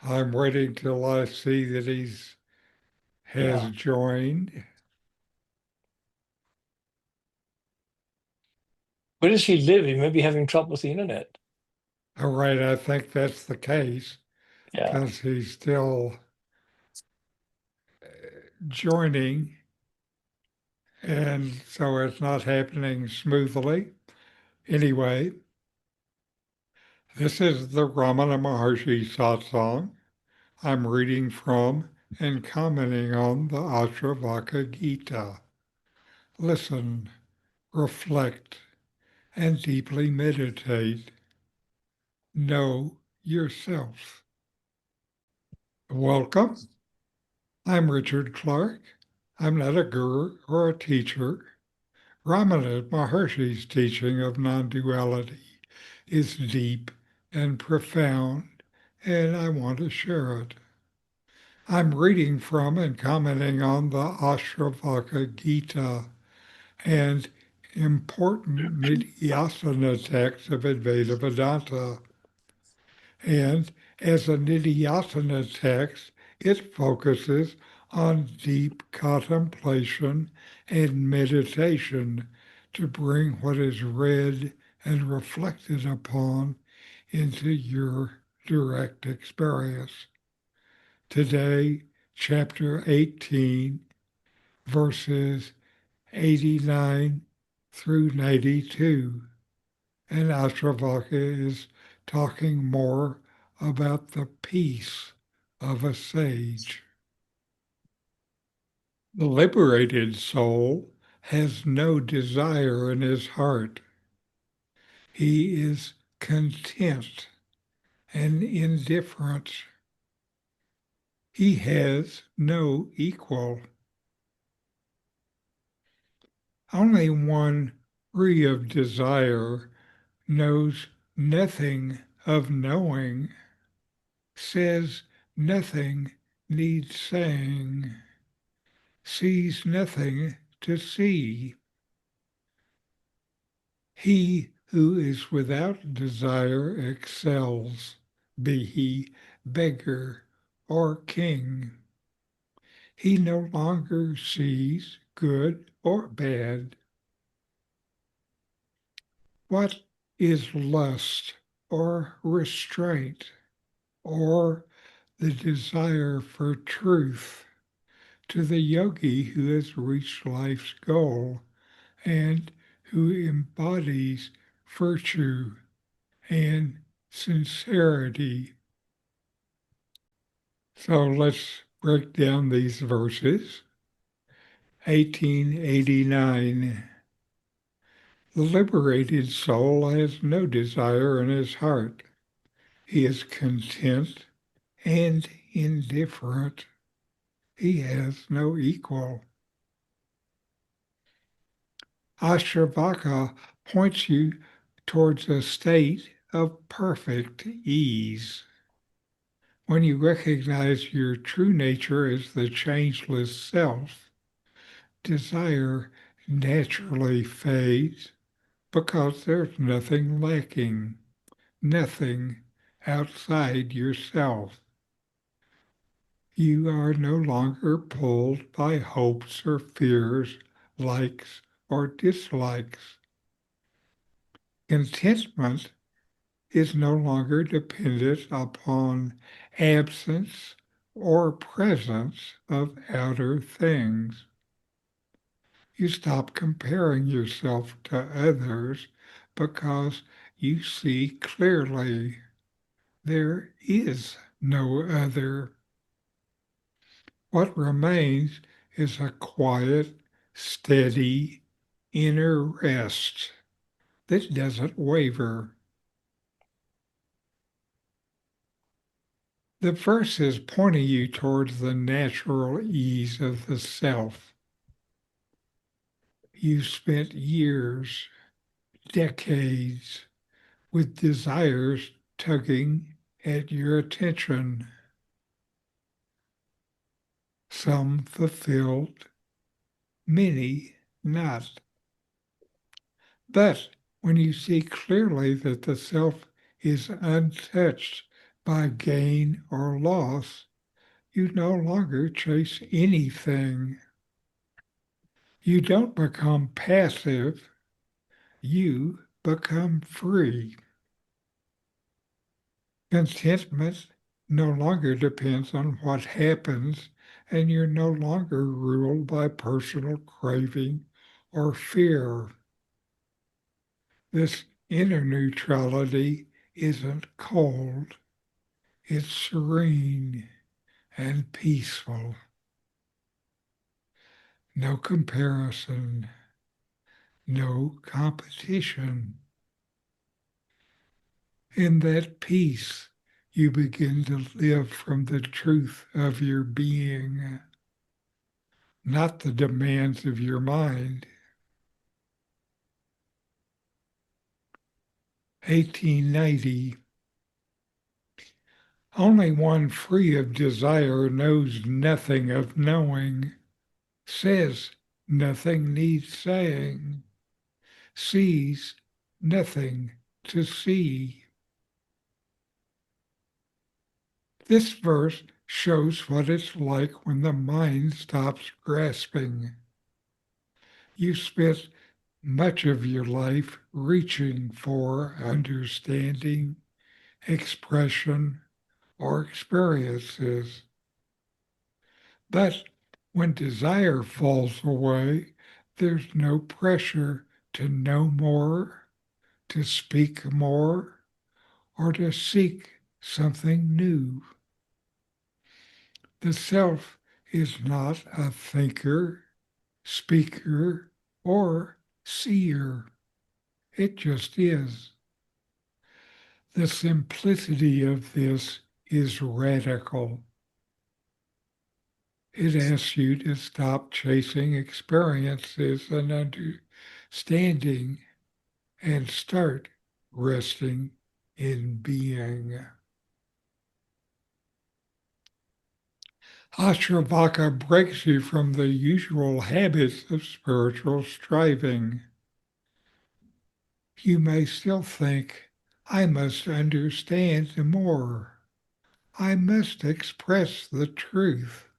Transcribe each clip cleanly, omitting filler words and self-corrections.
I'm waiting till I see that has joined. Where does he live? He may be having trouble with the internet. All right, I think that's the case Yeah. because he's still joining, and so it's not happening smoothly. Anyway, this is the Ramana Maharshi Satsang. I'm reading from and commenting on the Ashtavakra Gita. Listen, reflect, and deeply meditate. Know yourself. Welcome. I'm Richard Clarke. I'm not a guru or a teacher. Ramana Maharshi's teaching of non-duality is deep and profound, and I want to share it. I'm reading from and commenting on the Ashtavakra Gita and important Nidhyasana text of Advaita Vedanta. And as a Nidhyasana text, it focuses on deep contemplation and meditation to bring what is read and reflected upon into your direct experience. Today, chapter 18, verses 89 through 92. And Ashtavakra is talking more about the peace of a sage. The liberated soul has no desire in his heart. He is content and indifferent. He has no equal. Only one free of desire knows nothing of knowing, says nothing needs saying, sees nothing to see. He who is without desire excels, be he beggar or king. He no longer sees good or bad. What is lust or restraint or the desire for truth to the yogi who has reached life's goal and who embodies virtue and sincerity? So let's break down these verses. 1889. The liberated soul has no desire in his heart. He is content and indifferent. He has no equal. Ashtavakra points you towards a state of perfect ease. When you recognize your true nature as the changeless self, desire naturally fades because there's nothing lacking, nothing outside yourself. You are no longer pulled by hopes or fears, likes or dislikes. Contentment is no longer dependent upon absence or presence of outer things. You stop comparing yourself to others because you see clearly there is no other. What remains is a quiet, steady, inner rest that doesn't waver. The verse is pointing you towards the natural ease of the self. You spent years, decades, with desires tugging at your attention, some fulfilled, many not. But when you see clearly that the self is untouched by gain or loss, you no longer chase anything. You don't become passive, you become free. Contentment no longer depends on what happens, and you're no longer ruled by personal craving or fear. This inner neutrality isn't cold, it's serene and peaceful. No comparison, no competition. In that peace, you begin to live from the truth of your being, not the demands of your mind. 1890. Only one free of desire knows nothing of knowing, says nothing needs saying, sees nothing to see. This verse shows what it's like when the mind stops grasping. You spent much of your life reaching for understanding, expression, or experiences. But when desire falls away, there's no pressure to know more, to speak more, or to seek something new. The self is not a thinker, speaker, or seer. It just is. The simplicity of this is radical. It asks you to stop chasing experiences and understanding and start resting in being. Ashtavakra breaks you from the usual habits of spiritual striving. You may still think, I must understand more. I must express the truth.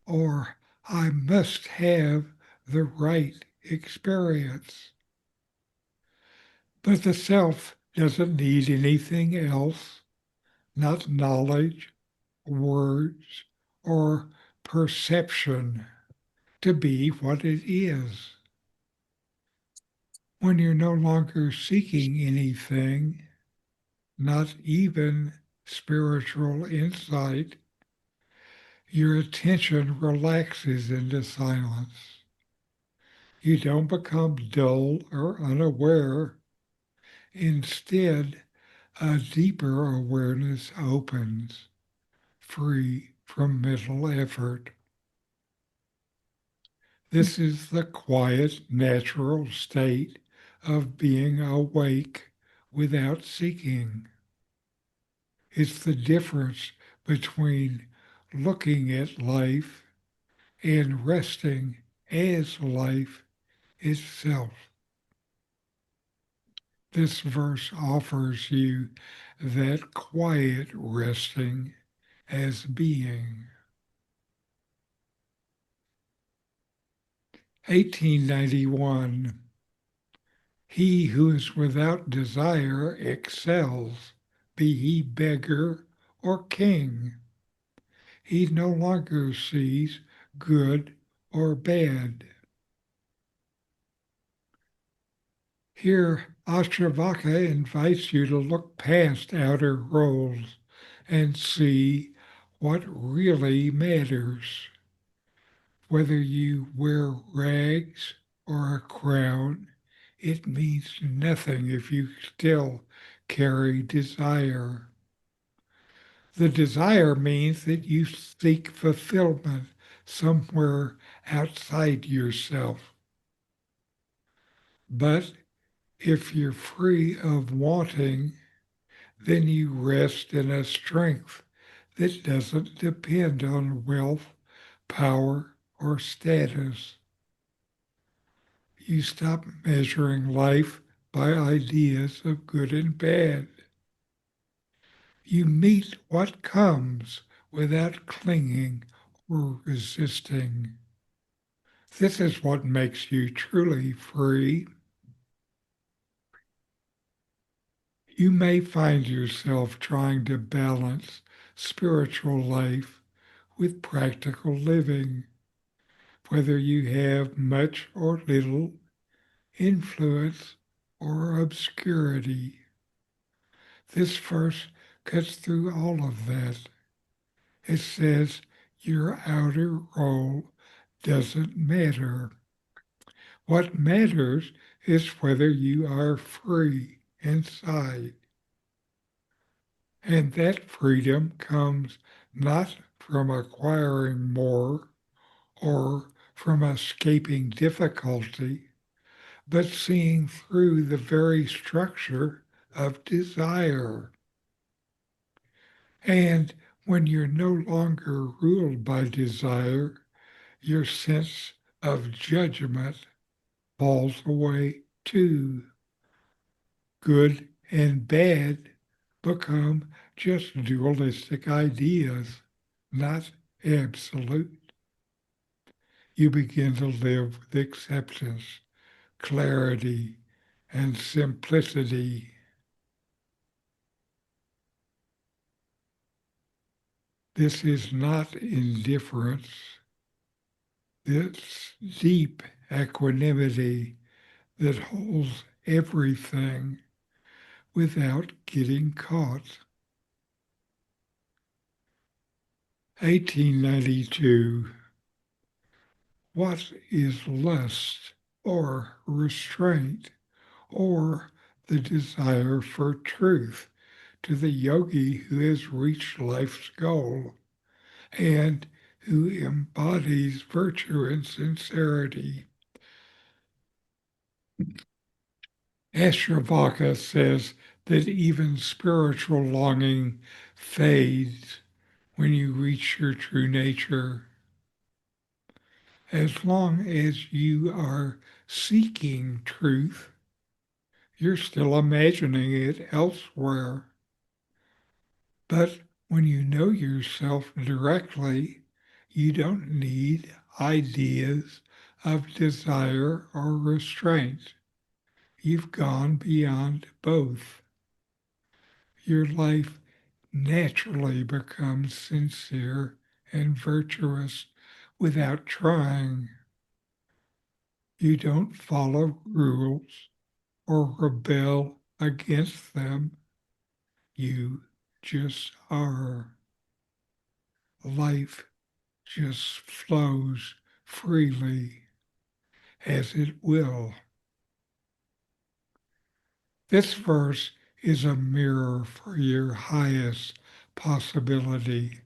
Or I must have the right experience. But the self doesn't need anything else, not knowledge, words, or perception to be what it is. When you're no longer seeking anything, not even spiritual insight, your attention relaxes into silence. You don't become dull or unaware. Instead, a deeper awareness opens, free from mental effort. This is the quiet, natural state of being awake without seeking. It's the difference between looking at life and resting as life itself. This verse offers you that quiet resting as being. 1891. He who is without desire excels, be he beggar or king. He no longer sees good or bad. Here, Ashtavakra invites you to look past outer roles and see what really matters. Whether you wear rags or a crown, it means nothing if you still carry desire. The desire means that you seek fulfillment somewhere outside yourself. But if you're free of wanting, then you rest in a strength that doesn't depend on wealth, power, or status. You stop measuring life by ideas of good and bad. You meet what comes without clinging or resisting. This is what makes you truly free. You may find yourself trying to balance spiritual life with practical living, whether you have much or little influence or obscurity. This verse cuts through all of that. It says your outer role doesn't matter. What matters is whether you are free inside. And that freedom comes not from acquiring more or from escaping difficulty, but seeing through the very structure of desire. And when you're no longer ruled by desire, your sense of judgment falls away too. Good and bad become just dualistic ideas, not absolute. You begin to live with acceptance, clarity, and simplicity. This is not indifference. It's deep equanimity that holds everything without getting caught. 1892. What is lust or restraint or the desire for truth to the yogi who has reached life's goal and who embodies virtue and sincerity? Ashtavakra says that even spiritual longing fades when you reach your true nature. As long as you are seeking truth, you're still imagining it elsewhere. But when you know yourself directly, you don't need ideas of desire or restraint. You've gone beyond both. Your life naturally becomes sincere and virtuous without trying. You don't follow rules or rebel against them. You just are. Life just flows freely as it will. This verse is a mirror for your highest possibility.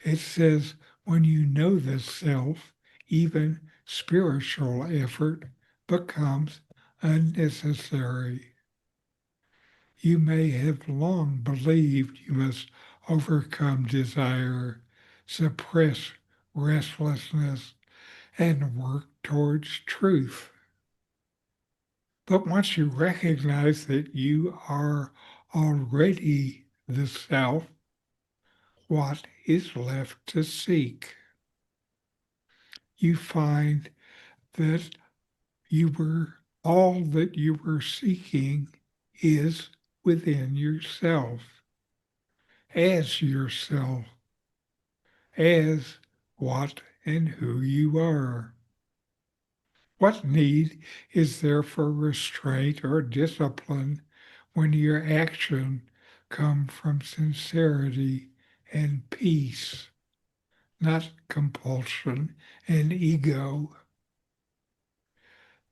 It says, when you know the self, even spiritual effort becomes unnecessary. You may have long believed you must overcome desire, suppress restlessness, and work towards truth. But once you recognize that you are already the self, what is left to seek? You find that all that you were seeking is within yourself, as what and who you are. What need is there for restraint or discipline when your action come from sincerity and peace, not compulsion and ego?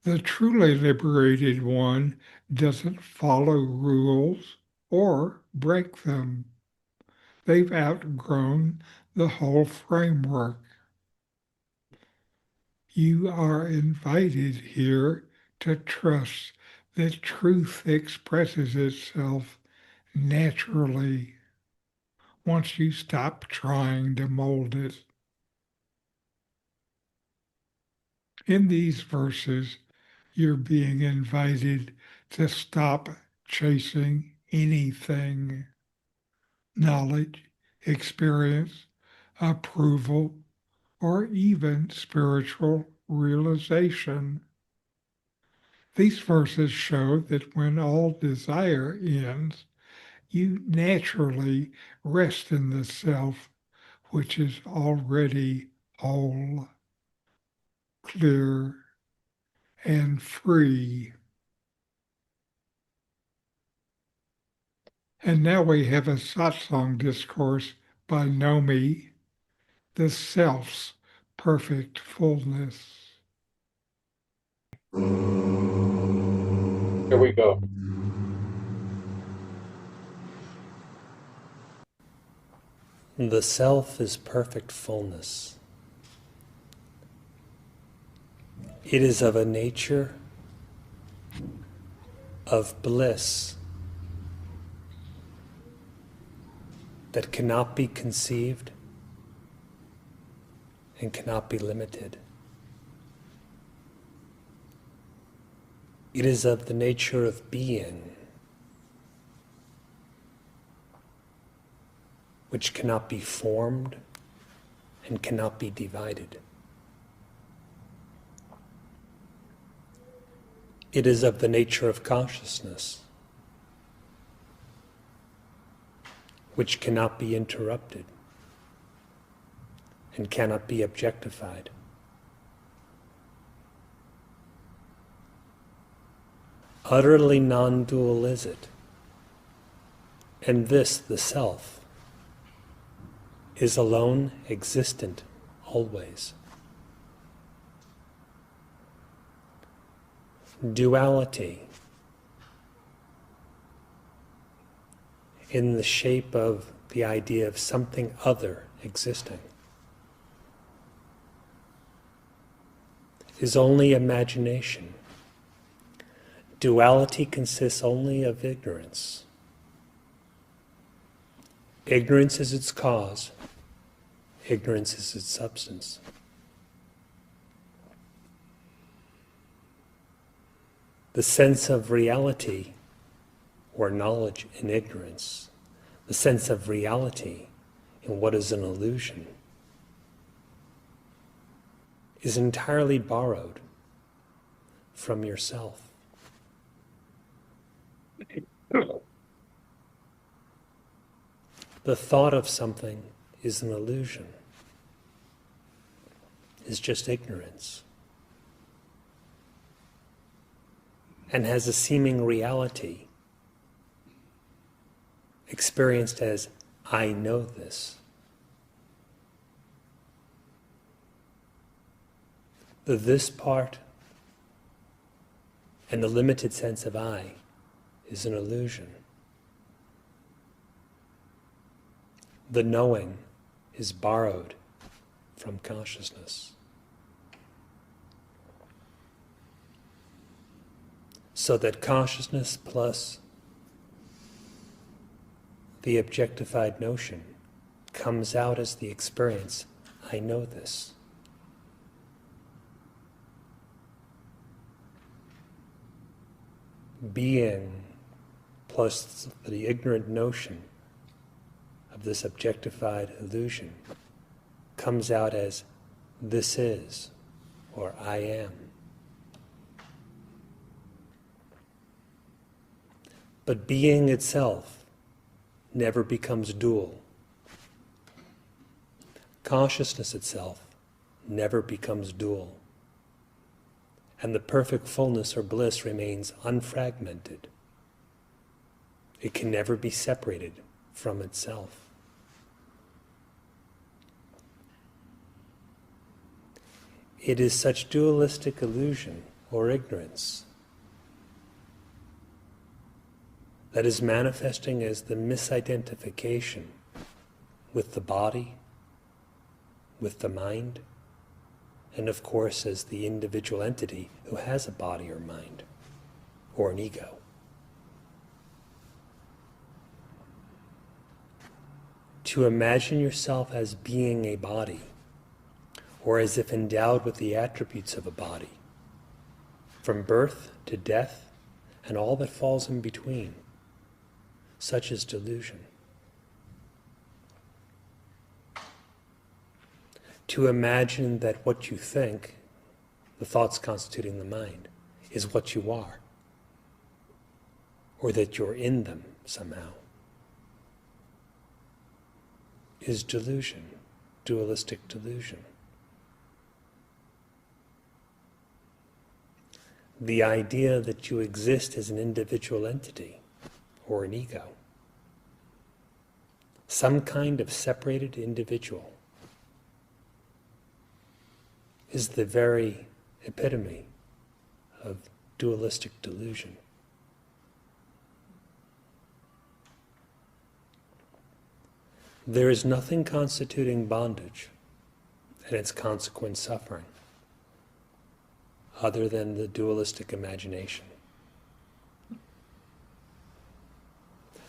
The truly liberated one doesn't follow rules or break them. They've outgrown the whole framework. You are invited here to trust that truth expresses itself naturally once you stop trying to mold it. In these verses, you're being invited to stop chasing anything. knowledge, experience, approval, or even spiritual realization. These verses show that when all desire ends, you naturally rest in the self, which is already whole, clear, and free. And now we have a satsang discourse by Nome, the self's perfect fullness. Here we go. The self is perfect fullness. It is of a nature of bliss that cannot be conceived and cannot be limited. It is of the nature of being, which cannot be formed and cannot be divided. It is of the nature of consciousness, which cannot be interrupted and cannot be objectified. Utterly non-dual is it, and this, the self, is alone existent always. Duality, in the shape of the idea of something other existing, is only imagination. Duality consists only of ignorance. Ignorance is its cause. Ignorance is its substance. The sense of reality, or knowledge in ignorance, the sense of reality in what is an illusion, is entirely borrowed from yourself. The thought of something is an illusion, is just ignorance, and has a seeming reality experienced as, I know this. The this part and the limited sense of I is an illusion. The knowing is borrowed from consciousness. So that consciousness plus the objectified notion comes out as the experience, I know this. Being plus the ignorant notion of this objectified illusion comes out as this is, or I am. But being itself never becomes dual. Consciousness itself never becomes dual. And the perfect fullness or bliss remains unfragmented. It can never be separated from itself. It is such dualistic illusion or ignorance that is manifesting as the misidentification with the body, with the mind, and of course as the individual entity who has a body or mind, or an ego. To imagine yourself as being a body, or as if endowed with the attributes of a body, from birth to death and all that falls in between, such is delusion. to imagine that what you think, the thoughts constituting the mind, is what you are, or that you're in them somehow, is delusion, dualistic delusion. The idea that you exist as an individual entity or an ego, some kind of separated individual, is the very epitome of dualistic delusion. There is nothing constituting bondage and its consequent suffering other than the dualistic imagination.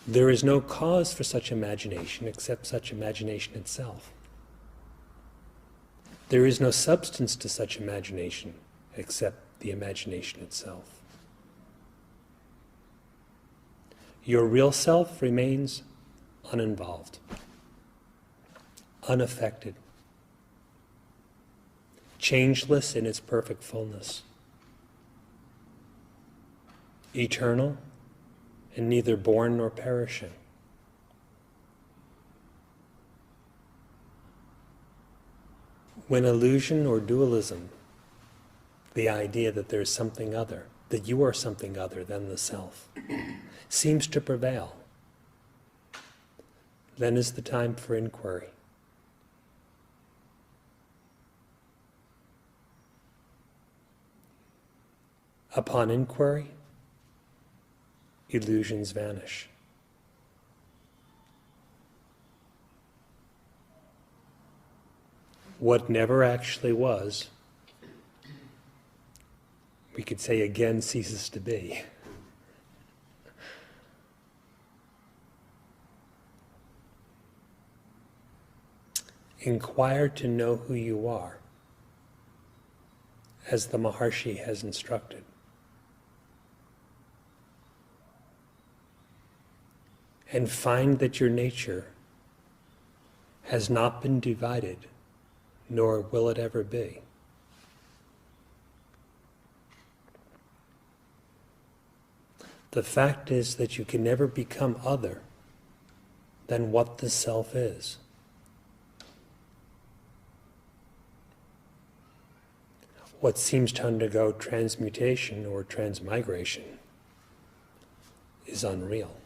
There is no cause for such imagination except such imagination itself. There is no substance to such imagination except the imagination itself. Your real self remains uninvolved, unaffected, changeless in its perfect fullness, eternal and neither born nor perishing. When illusion or dualism, the idea that there is something other, that you are something other than the self, seems to prevail, then is the time for inquiry. Upon inquiry, illusions vanish. What never actually was, we could say again, ceases to be. Inquire to know who you are, as the Maharshi has instructed. And find that your nature has not been divided, nor will it ever be. The fact is that you can never become other than what the self is. What seems to undergo transmutation or transmigration is unreal.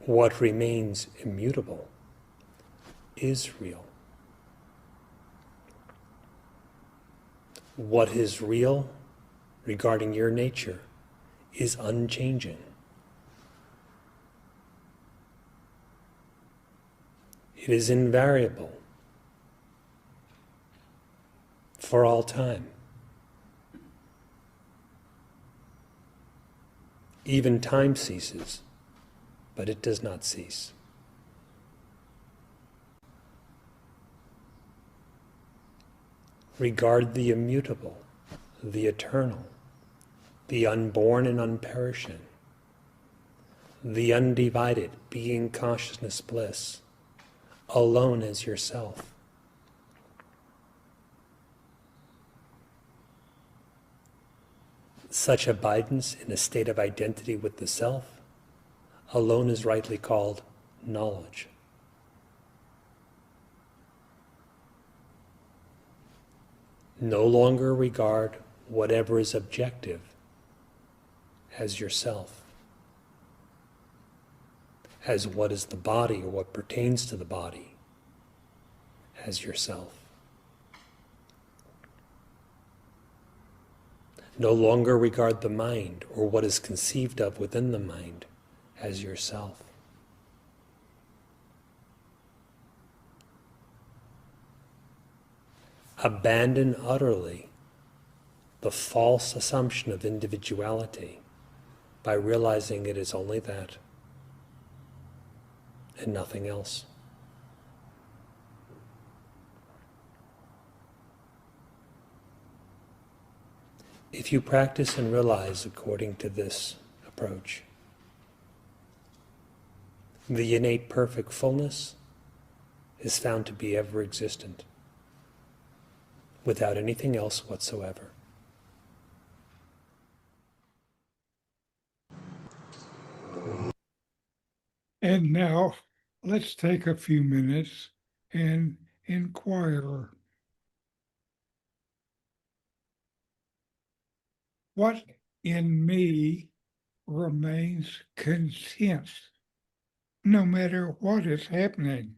What remains immutable is real. What is real regarding your nature is unchanging. It is invariable for all time. Even time ceases, but it does not cease. Regard the immutable, the eternal, the unborn and unperishing, the undivided being consciousness bliss, alone as yourself. Such abidance in a state of identity with the self alone is rightly called knowledge. No longer regard whatever is objective as yourself, as what is the body or what pertains to the body as yourself. No longer regard the mind or what is conceived of within the mind as yourself. Abandon utterly the false assumption of individuality by realizing it is only that and nothing else. If you practice and realize according to this approach, the innate perfect fullness is found to be ever existent, without anything else whatsoever. And now let's take a few minutes and inquire, what in me remains content no matter what is happening?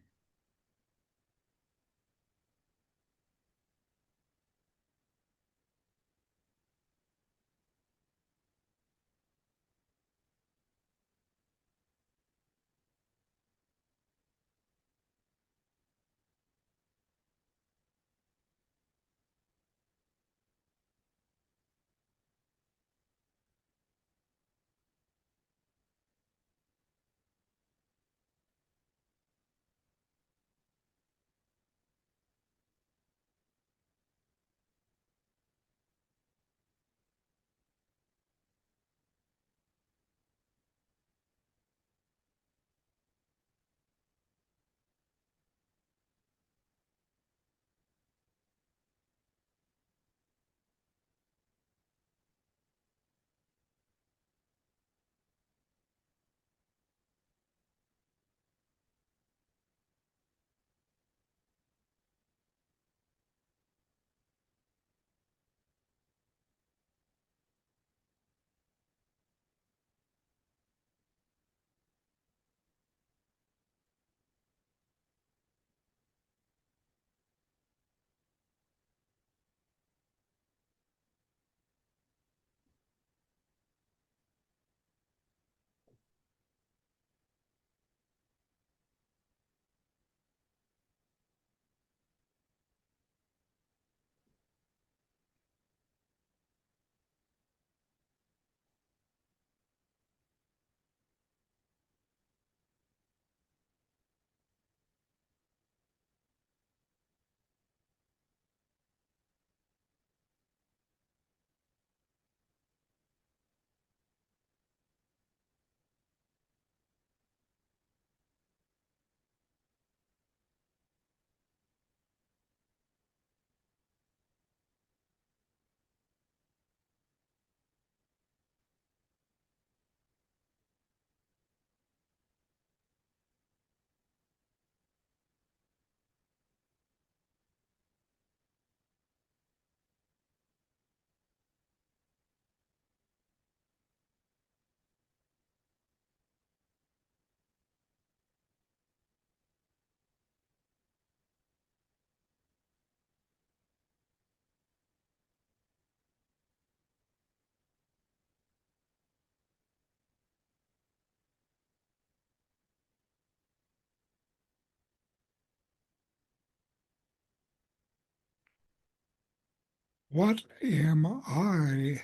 What am I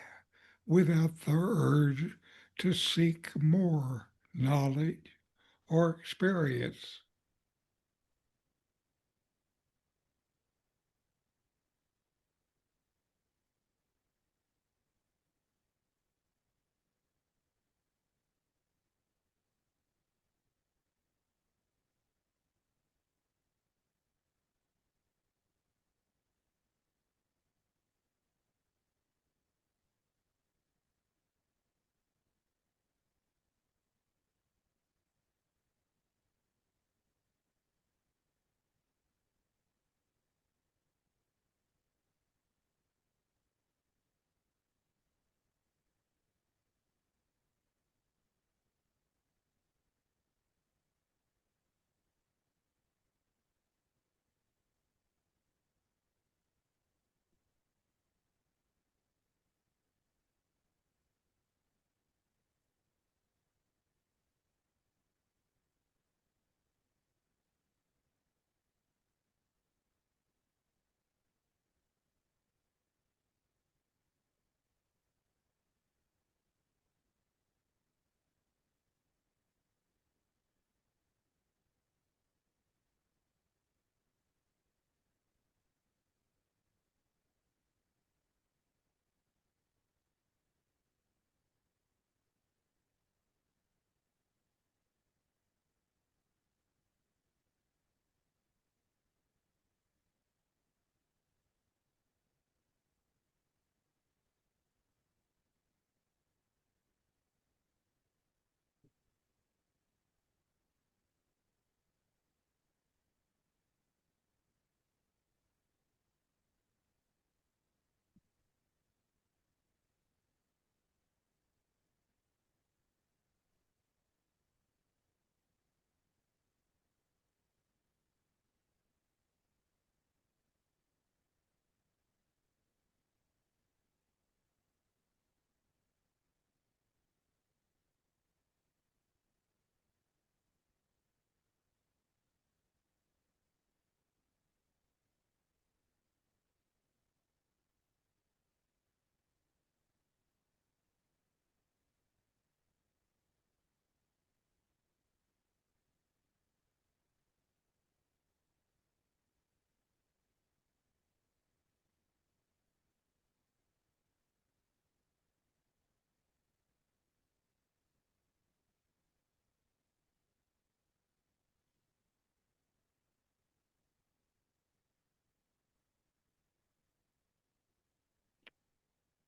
without the urge to seek more knowledge or experience?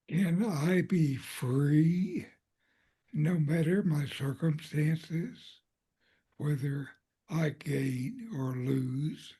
Can I be free no matter my circumstances, whether I gain or lose?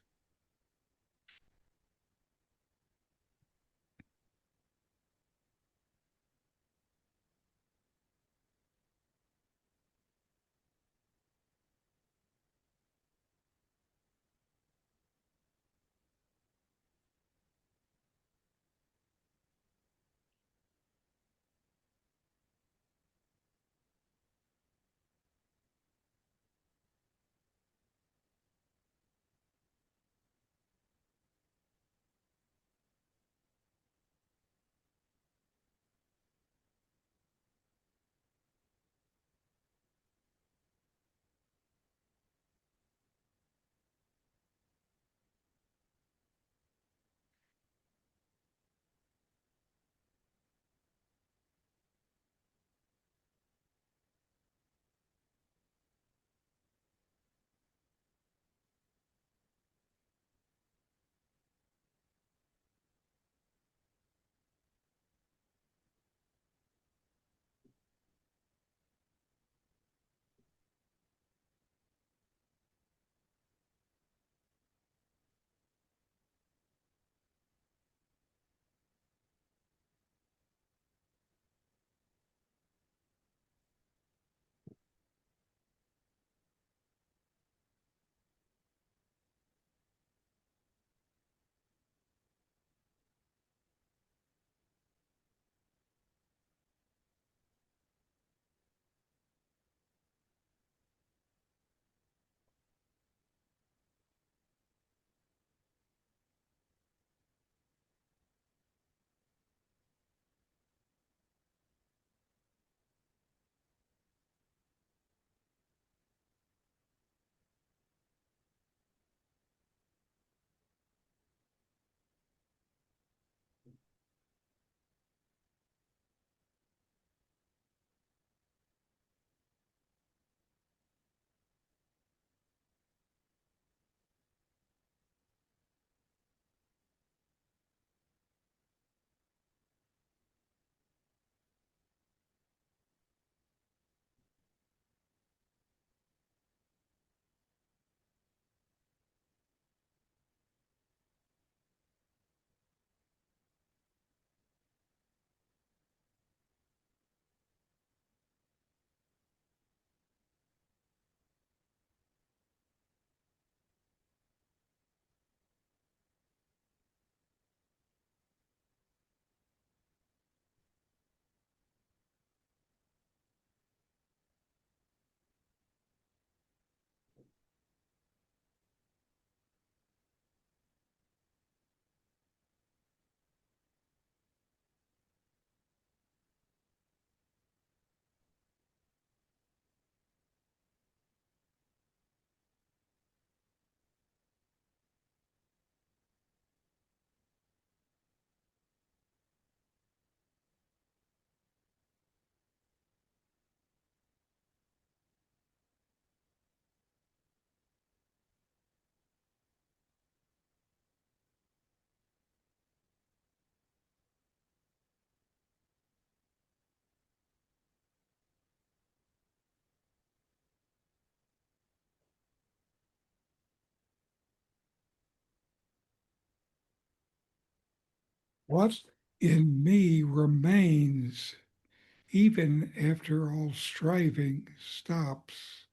What in me remains even after all striving stops?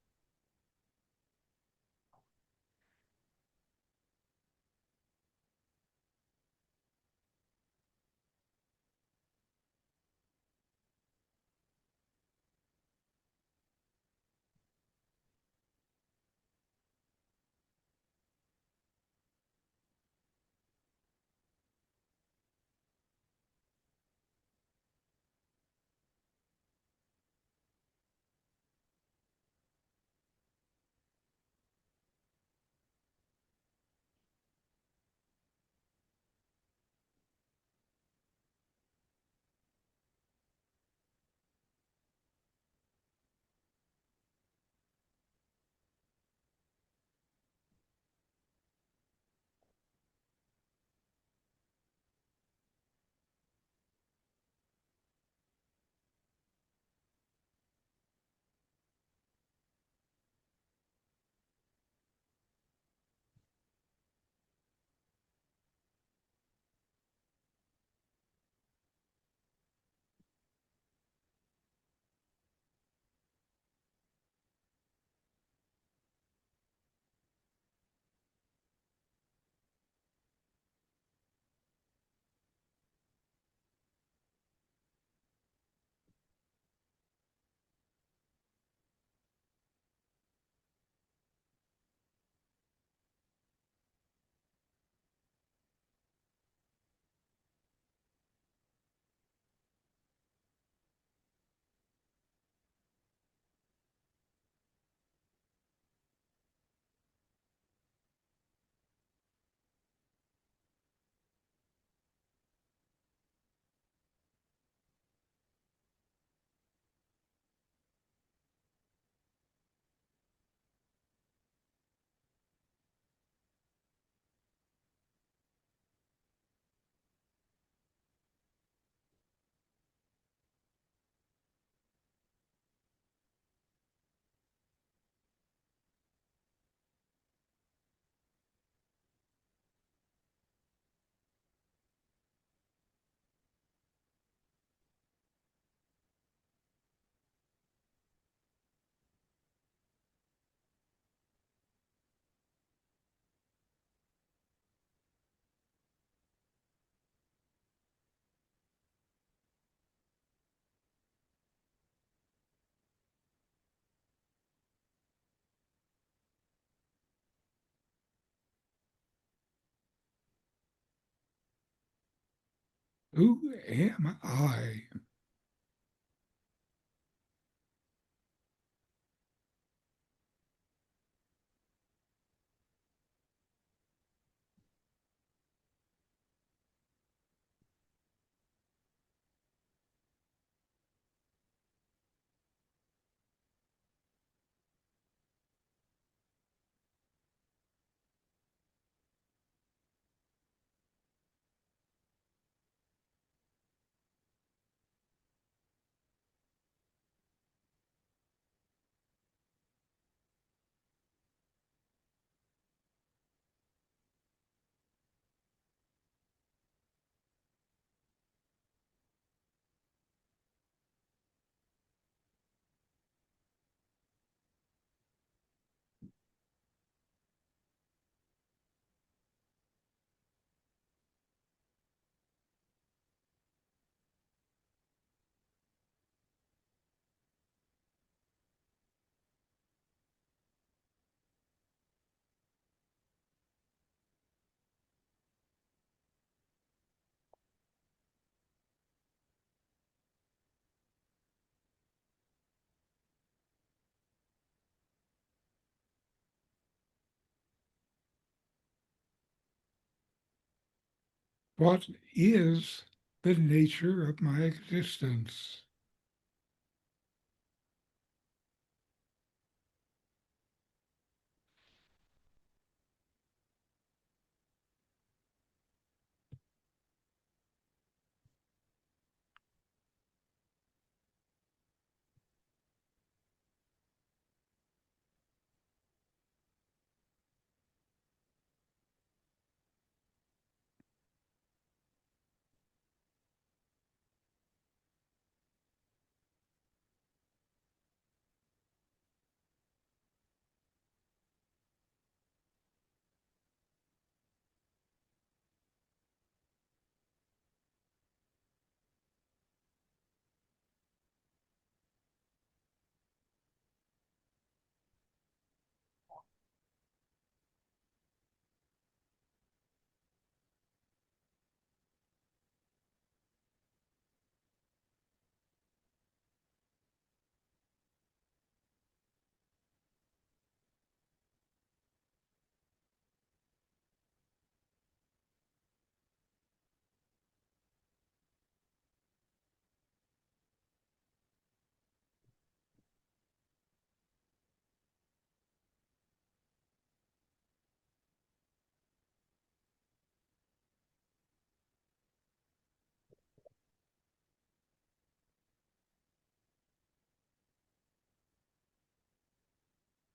Who am I? What is the nature of my existence?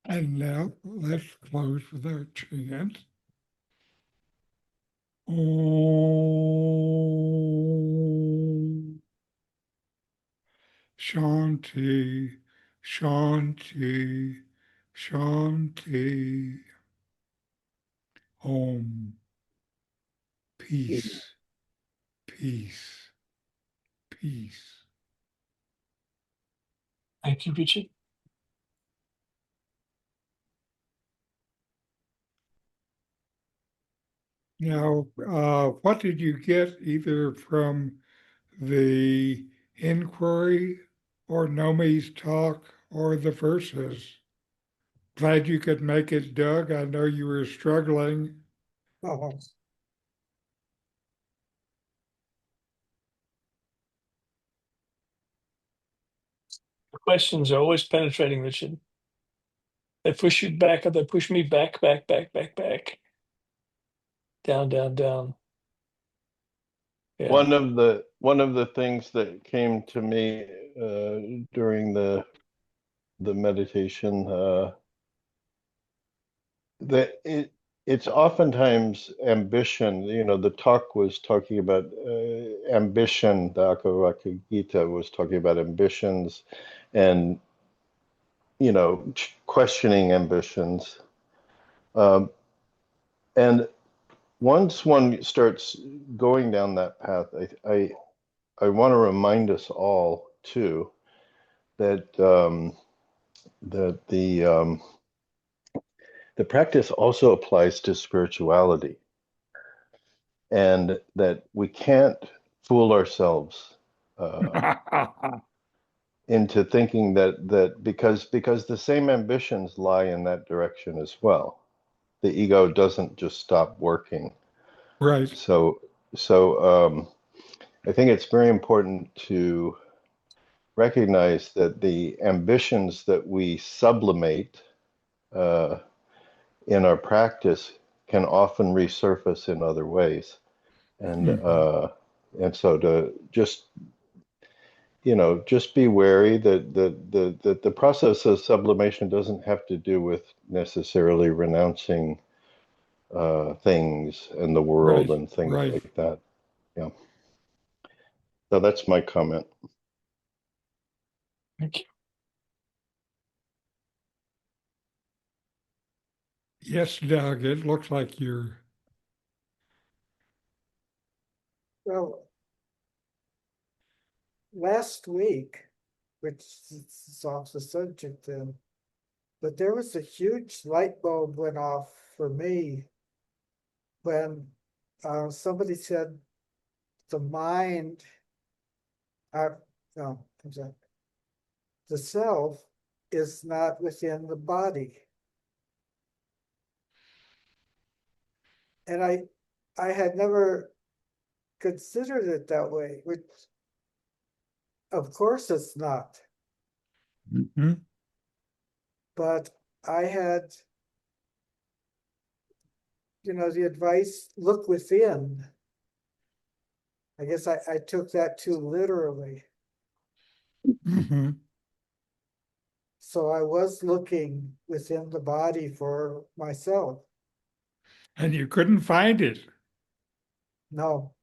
And now let's close with our chant. Om Shanti, Shanti, Shanti. Om. Peace, peace, peace. Thank you, Richard. Now, what did you get either from the inquiry or Nome's talk or the verses? Glad you could make it, Doug. I know you were struggling. Oh, the questions are always penetrating, Richard. They push you back, or they push me back, back, back, back, back, down, down, down. Yeah. One of the things that came to me during the meditation, that it's oftentimes ambition. You know, the talk was talking about ambition. The Ashtavakra Gita was talking about ambitions, and questioning ambitions. And once one starts going down that path, I want to remind us all too that that the practice also applies to spirituality, and that we can't fool ourselves into thinking that because the same ambitions lie in that direction as well. The ego doesn't just stop working. Right. So I think it's very important to recognize that the ambitions that we sublimate in our practice can often resurface in other ways, and so to just just be wary that the process of sublimation doesn't have to do with necessarily renouncing things in the world Right. and things Right. like that. Yeah. So that's my comment. Thank you. Yes, Doug, it looks like you're. Well, last week, which is off the subject then, but there was a huge light bulb went off for me when somebody said the mind, no, I'm sorry, the self is not within the body. And I had never considered it that way, which of course it's not. Mhm. But I had, the advice, look within. I guess I took that too literally. Mhm. So I was looking within the body for myself. And you couldn't find it. No,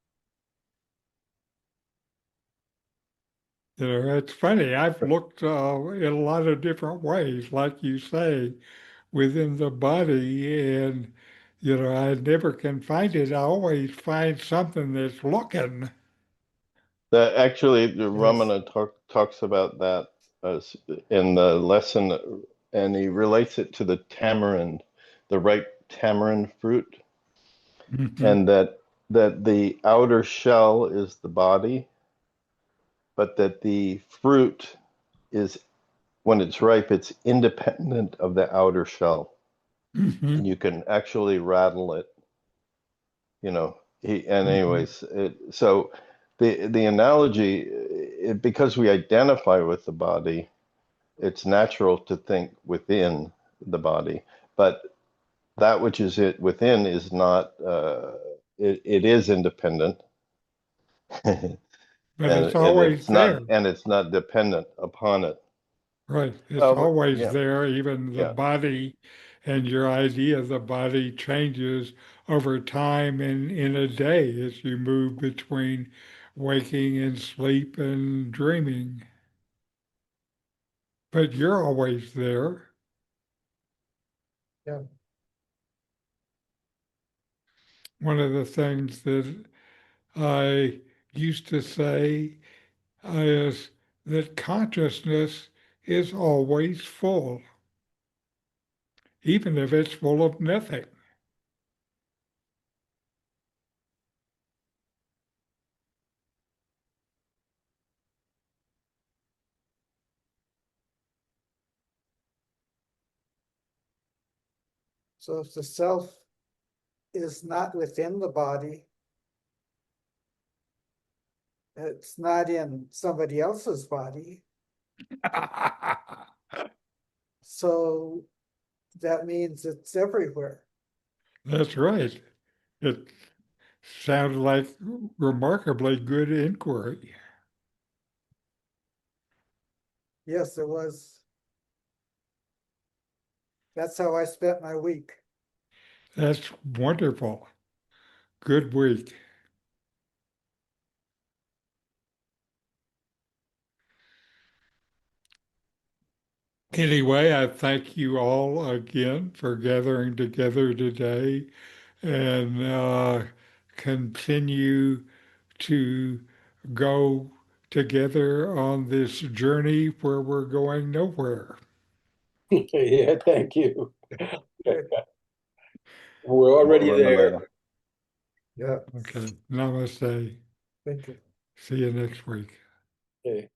It's funny. I've looked in a lot of different ways, like you say, within the body, and I never can find it. I always find something that's looking. That actually, the yes, Ramana talks about that as in the lesson, and he relates it to the tamarind, the ripe tamarind fruit, Mhm. and that the outer shell is the body, but that the fruit is, when it's ripe, it's independent of the outer shell, and Mhm. you can actually rattle it. And Mhm. anyways, so the analogy, because we identify with the body, it's natural to think within the body, but that which is it within is not. It is independent, and But it's always there. it's not dependent upon it. Right. It's Well, always yeah, there. Even the yeah. body and your idea of the body changes over time and in a day as you move between waking and sleep and dreaming. But you're always there. yeah. One of the things that I used to say is that consciousness is always full, even if it's full of nothing. So if the self is not within the body, it's not in somebody else's body. So that means it's everywhere. That's right. It sounds like remarkably good inquiry. Yes, it was. That's how I spent my week. That's wonderful. Good week. Anyway, I thank you all again for gathering together today and continue to go together on this journey where we're going nowhere. Yeah, thank you. Good. We're already there. Ramana. Yeah, Okay, namaste. thank you. See you next week. Okay.